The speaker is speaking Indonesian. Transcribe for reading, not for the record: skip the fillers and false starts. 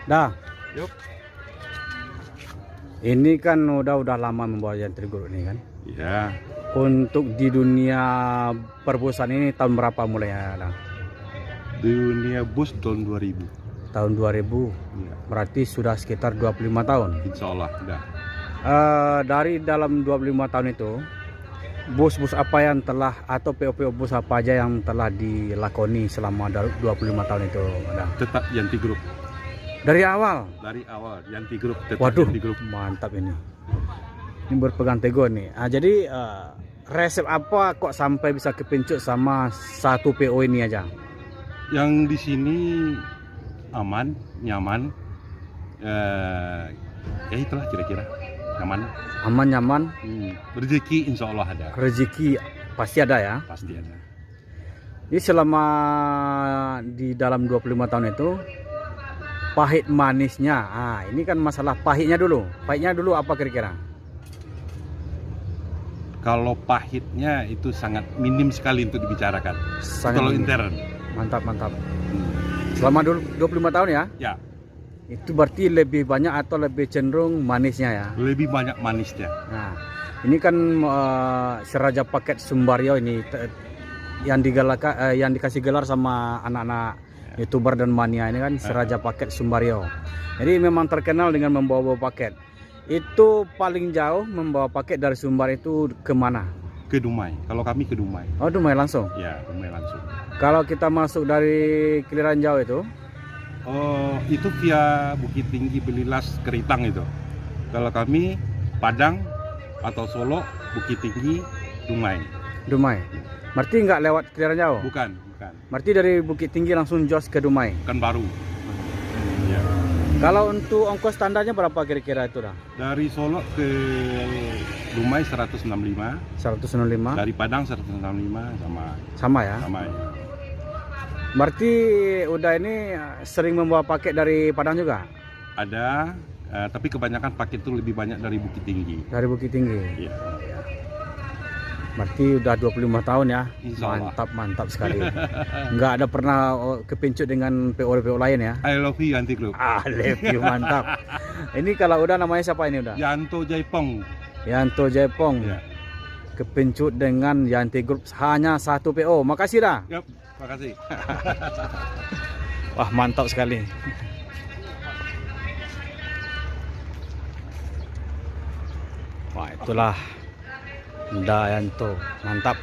Dah. Yuk. Ini kan udah lama membawa Yanti Group ini kan. Ya. Untuk di dunia perbusan ini tahun berapa mulainya, Dah? Dunia bus tahun 2000. Tahun 2000. Ya. Berarti sudah sekitar 25 tahun. Insya Allah udah. Dari dalam 25 tahun itu, bus-bus apa yang telah atau PO-PO bus apa aja yang telah dilakoni selama 25 tahun itu, Dah? Tetap Yanti Group. Dari awal. Dari awal Yanti Group tetap Waduh, Yanti Group. mantap ini. Ini berpegang teguh nih. Jadi resep apa kok sampai bisa kepincut sama satu PO ini aja? Yang di sini aman, nyaman. Ya itulah kira-kira nyaman. Aman, nyaman, Rezeki insya Allah ada. rezeki pasti ada ya. Pasti ada. Ini selama di dalam 25 tahun itu pahit manisnya. Ini kan masalah pahitnya dulu. Pahitnya dulu apa kira-kira? Kalau pahitnya itu sangat minim sekali untuk dibicarakan. Sangat Kalau minim. intern. Mantap, mantap. Selama 25 tahun ya? Ya, Itu berarti lebih banyak atau lebih cenderung manisnya ya? lebih banyak manisnya. Nah, ini kan Seraja Paket Sumbaryo ini yang yang dikasih gelar sama anak-anak YouTuber dan mania ini kan Seraja Paket Sumbaryo. Jadi memang terkenal dengan membawa paket. Itu paling jauh membawa paket dari Sumbar itu kemana? Ke Dumai. Kalau kami ke Dumai. Oh, Dumai langsung. Ya, Dumai langsung. Kalau kita masuk dari Keliran Jauh itu, Oh, itu via Bukit Tinggi, Belilas, Keritang itu. Kalau kami Padang atau Solo, Bukit Tinggi, Dumai. Dumai. Berarti nggak lewat Keliran Jauh? Bukan. Berarti dari Bukit Tinggi langsung jos ke Dumai. Kan baru. Ya. Kalau untuk ongkos standarnya berapa kira-kira itu dah? Dari Solo ke Dumai 165, 165. dari Padang 165 Sama ya. sama ya. Berarti udah ini sering membawa paket dari Padang juga? Ada, tapi kebanyakan paket itu lebih banyak dari Bukit Tinggi. Dari Bukit Tinggi. Ya. Berarti udah 25 tahun ya. Insya Allah. Mantap sekali. Nggak ada pernah kepincut dengan PO-PO lain ya? I love you Yanti Group. Love you, mantap. Ini kalau udah namanya siapa ini udah? Yanto Jaipong. Yanto Jaipong. Ya. Kepincut dengan Yanti Group hanya satu PO. Makasih dah. Yap, makasih. Wah, mantap sekali. Wah, itulah Yanto, mantap.